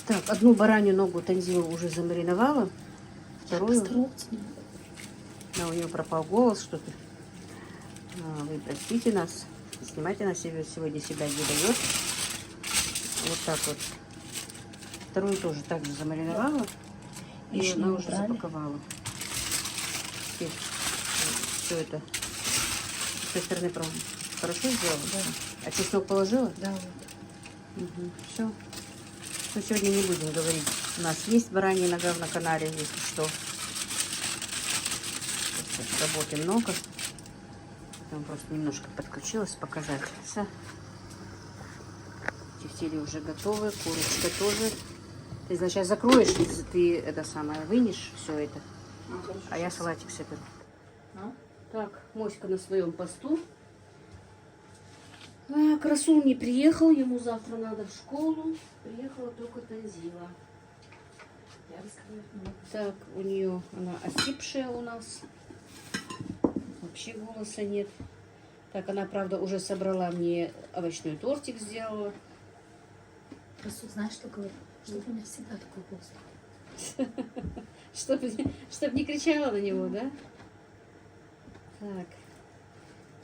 Так, одну баранью ногу Танзила уже замариновала. Вторую... Да, у нее пропал голос, что-то. Вы простите нас. Снимайте на себя сегодня себя не дает. Вот так вот. Вторую тоже так же замариновала. И еще она не уже убрали. запаковала. Теперь все это с той стороны хорошо сделала? Да. А чеснок положила? Да. Угу. Все. Но сегодня не будем говорить. У нас есть баранья нога на канале, если что. Работы много. Там просто немножко подключилась показать. Все. Тефтели уже готовы, курочка тоже. Ты, значит, сейчас закроешь, если ты это самое вынешь все это. А я салатик соберу. Так, Моська на своем посту. Красун не приехал, ему завтра надо в школу. Приехала только Танзила. Так, у нее она осипшая у нас. Вообще голоса нет. Так, она, правда, уже собрала мне овощной тортик, сделала. Красу, знаешь, что говорю? Чтобы у меня всегда такой голос. Чтоб не кричала на него, да? Так.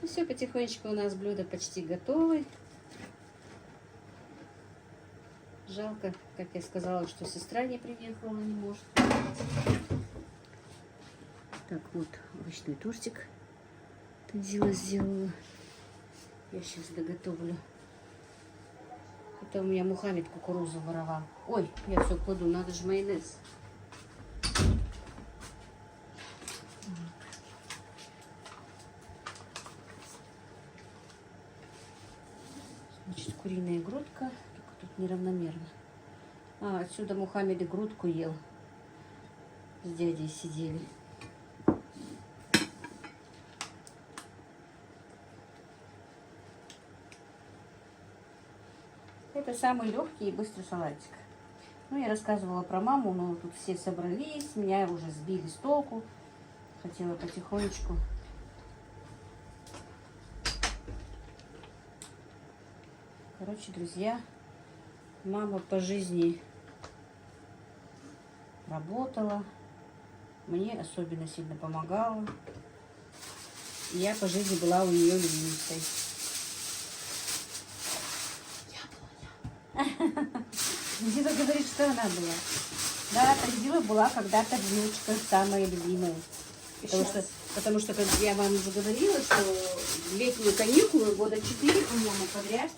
Ну все, потихонечку у нас блюдо почти готовы. Жалко, как я сказала, что сестра не приехала, не может. Так, вот овощной тортик Танзила сделала. Я сейчас доготовлю. Это у меня Мухаммед кукурузу воровал. Ой, я все кладу, надо же майонез. Значит, куриная грудка. Только тут неравномерно. А, отсюда Мухаммед и грудку ел. С дядей сидели. Это самый легкий и быстрый салатик. Ну, я рассказывала про маму, но тут все собрались, меня уже сбили с толку. Хотела потихонечку. Короче, друзья, мама по жизни работала, мне особенно сильно помогала. И я по жизни была у нее любимицей. Танзила говорит, что она была. Да, Танзила была когда-то внучка самая любимая. Потому что я вам уже говорила, что в летние каникулы года 4, по-моему, подряд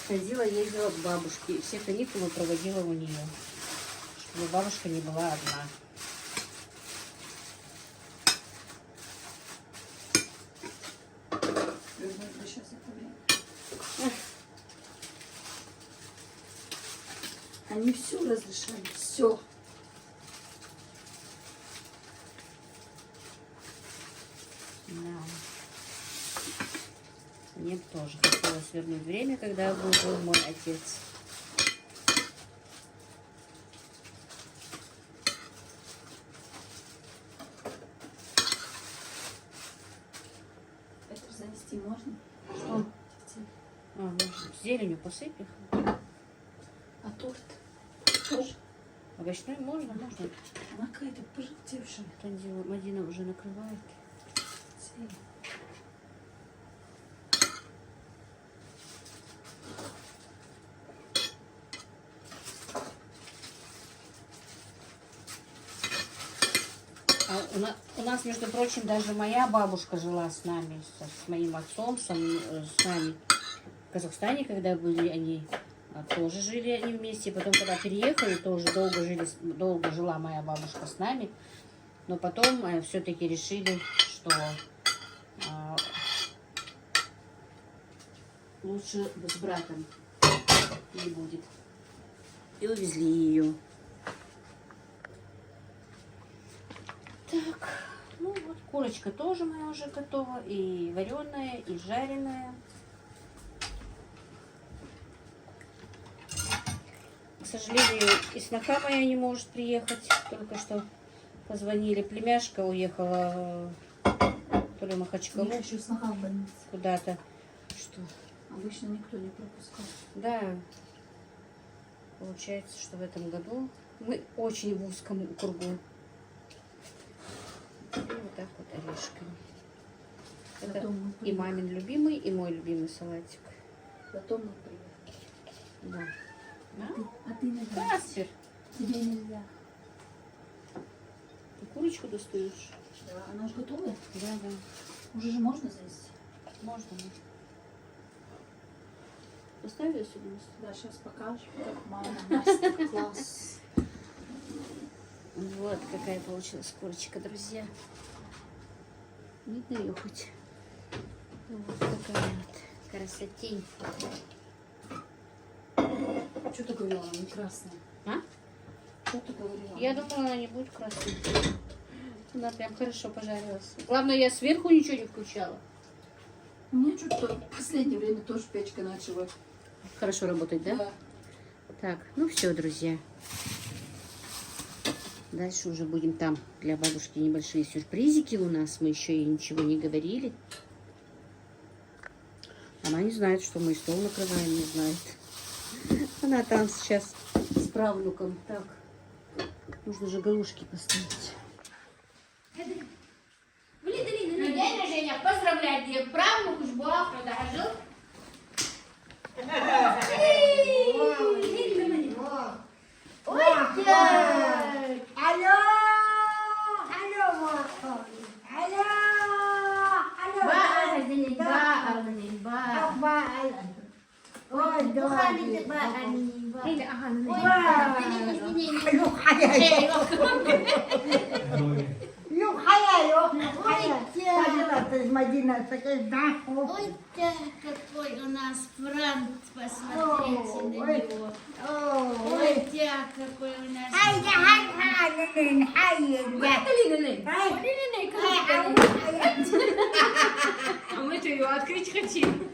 Танзила ездила к бабушке. И все каникулы проводила у нее. Чтобы бабушка не была одна. Они все разрешали, все. Да. Мне тоже хотелось вернуть время, когда был жив мой отец. Это занести можно? Что? Можно. Зеленью посыпь их. А торт тоже? Овощной можно? Можно. Она какая-то пожелтевшая. Танзила, Мадина уже накрывает. У нас, между прочим, даже моя бабушка жила с нами, с моим отцом, с нами. В Казахстане, когда были они, тоже жили они вместе. Потом, когда переехали, тоже долго жила моя бабушка с нами. Но потом все-таки решили, что лучше с братом не будет. И увезли ее. Так, ну вот курочка тоже моя уже готова. И вареная, и жареная. К сожалению, и сноха моя не может приехать. Только что позвонили. Племяшка уехала то ли в Махачкалу. Еще сноха в больнице. Куда-то. Что? Обычно никто не пропускал. Да. получается, что в этом году мы очень в узком кругу. И вот так вот орешками. Это и мамин любимый, и мой любимый салатик. Потом мы приехали. Да. А ты нельзя. Каспер, Тебе нельзя. ты курочку достаешь? Да, она уже готовая. Да, да. Уже же можно завести. Можно. Поставь ее сюда. Да, сейчас покажешь, как мама мастер-класс. Вот какая получилась курочка, друзья. Видно ее хоть? Вот такая вот красотень. Что ты говорила, она не красная? А? Что ты говорила? Я думала, она не будет красной. Она прям хорошо пожарилась. Главное, я сверху ничего не включала. У меня что-то в последнее время тоже печка начала. Хорошо работать, да? Да. Так, ну все, друзья. Дальше уже будем там для бабушки небольшие сюрпризики у нас. Мы еще ей ничего не говорили. Она не знает, что мы стол накрываем, не знает. Она там сейчас с правнуком. Так, нужно же галушки поставить. День рождения поздравлять тебе, правнук уж бог продажил. Ой, Алло! Алло, Марко! Алло! Алло! Баалан. Ой, Бухали дорогие. баани. Yok hayal yok. Hayal. Fadilat Madina sakız dahko. Ой, какой у нас франт, посмотрите на него. Ой, какой у нас. Haydi haydi haydi. А мы что, ее открыть хотим?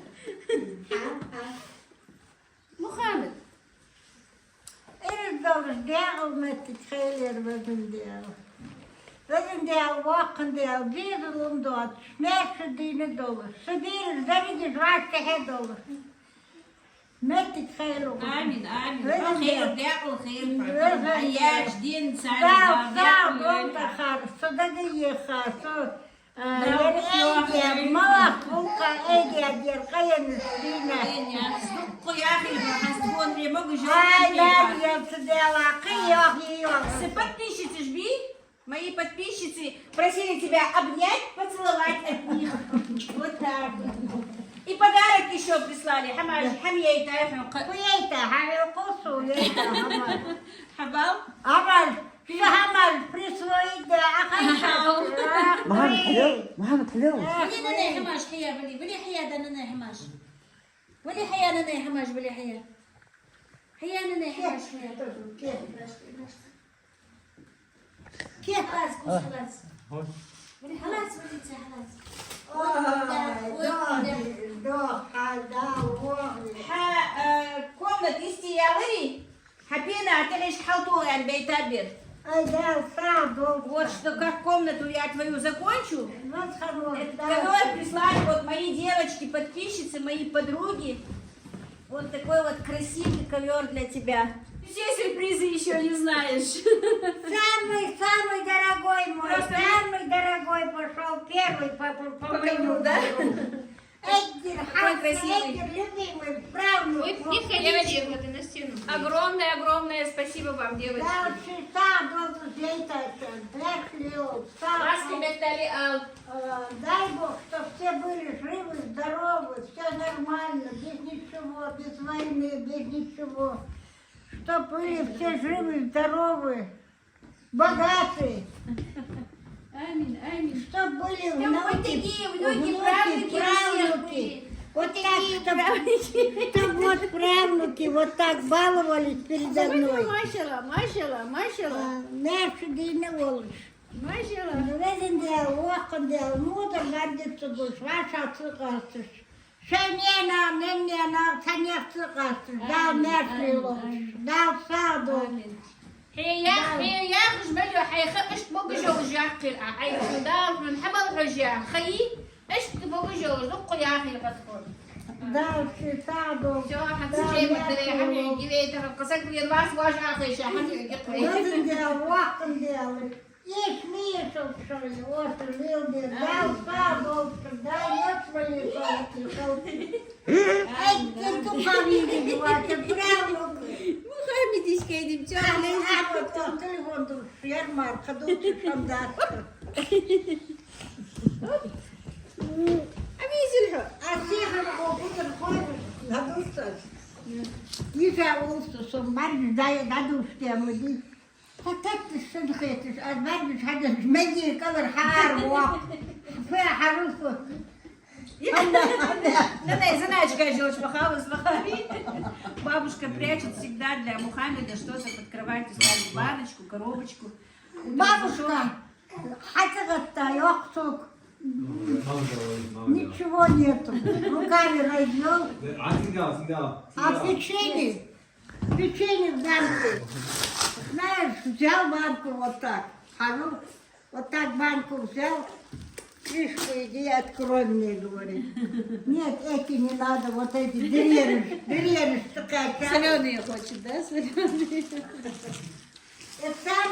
Мухаммед. Er dolu deel met de trailer met een deel. Met een deel, wachten deel, wederom dat. Smerse dienen dolu. Ze dienen zenige zwarte het dolu. Met de trailer. آمين آمين Met een خير deel. داعوا خير Met een عياش deel. دين Daar, سعد daar, rond te gaan. Zodat je gaat. Zo. Eentje, mama, koelka, eentje, die kan je niet zien. يا أخي حسبون لي مقجة Ай, да, я сидела, Все подписчицы жби. Мои подписчицы просили тебя обнять, поцеловать от них. Вот так. И подарок еще прислали. حميتها Куейта, харюкусу, ейта, хамал. حبال. Амал, что хамал, присвоить, да, ахайша. محمد حلو بلي نانا حماش حيا بلي حيا دا نانا حماش. بلي حيا نانا حماش بلي حيا. حيا نانا حماش حيا. كيف؟ خلاص كوش خلاص. بلي خلاص وليتها خلاص. комнат истиялы. Хапина, ты лишь халту ан бейтабир. Ай, да, сразу. Вот что, как комнату я твою закончу. Вот хороший, да. Ковер прислали вот мои девочки, подписчицы, мои подруги. Вот такой вот красивый ковер для тебя. Все сюрпризы еще не знаешь. Самый дорогой мой, Просто- самый дорогой пошел первый по ковру, да? Эдгер, красивый. Эдгер, любимый, правнук. Девочки, на стену. Огромное спасибо вам, девочки. Да, чита, буду зейтаться, дряхлил, Вас тебе дали ал. Дай Бог, чтобы все были живы, здоровы, все нормально, без ничего, без войны, без ничего. Чтобы были все живы, здоровы, богаты. Аминь, аминь. Чтобы были Чтобы вот такие внуки, правнуки у всех были. Вот так, чтобы вот правнуки вот так баловались передо мной. Машала. Наши дни волос. Машала. Vezindel, Walkendel, moeder gaat dit te doen, zwaar teruggasten. Senena, Nenena, Tanja teruggasten. Daar merkelijk, daar zaden. هي جمل حيخ اش تبغى جوج يا اخي حي دار من حبل رجع خي اش تبغى جوج دق يا اخي الغدفور дай все саду. Все, حتسجل مدري حبيبي جيت قصك بين واس واش اخي شو حبيبي Lezin deel, wachten deel. Ik meer zo sorry, wat er wilde. Deel, sado, deel, net van je Ik toen gaan we niet wachten, vrouw. مخامديش كايدين تاع Ik heb het telefoon door firma, gedoe van dat. عميز الحب Als je gaat op het gooien, dat doet het. Die zijn ons zo'n man, dat doet stemmen die. Het is zo'n geest, als man had een beetje color haar, wat. Veel haar op. لا знаешь, как же очень похавалась Бабушка прячет всегда для Мухаммеда что-то под кроватью, ставит баночку, коробочку. Бабушка, хотя йохсук, ничего нету. Руками раздел. А печенье в банке. Знаешь, взял банку вот так. Вот так банку взял. Крышку иди, открой мне, говорит. Нет, эти не надо, вот эти дреришь такая. Соленые хочет, да? Соленые. Это самый.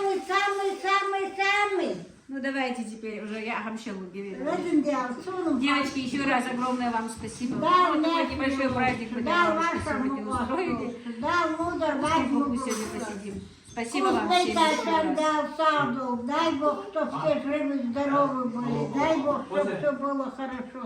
Ну давайте теперь уже я хамшелу говорю. Розендел, сунул. Девочки, еще раз огромное вам спасибо. Да, Вот такой небольшой праздник мы для да, бабушки вашему сегодня устроили. Да, мудр, возьму. Мы сегодня посидим. Спасибо вам Пусть всем еще раз. дал саду. Дай Бог, чтобы все живы, здоровы были. Дай Бог, чтобы все было хорошо.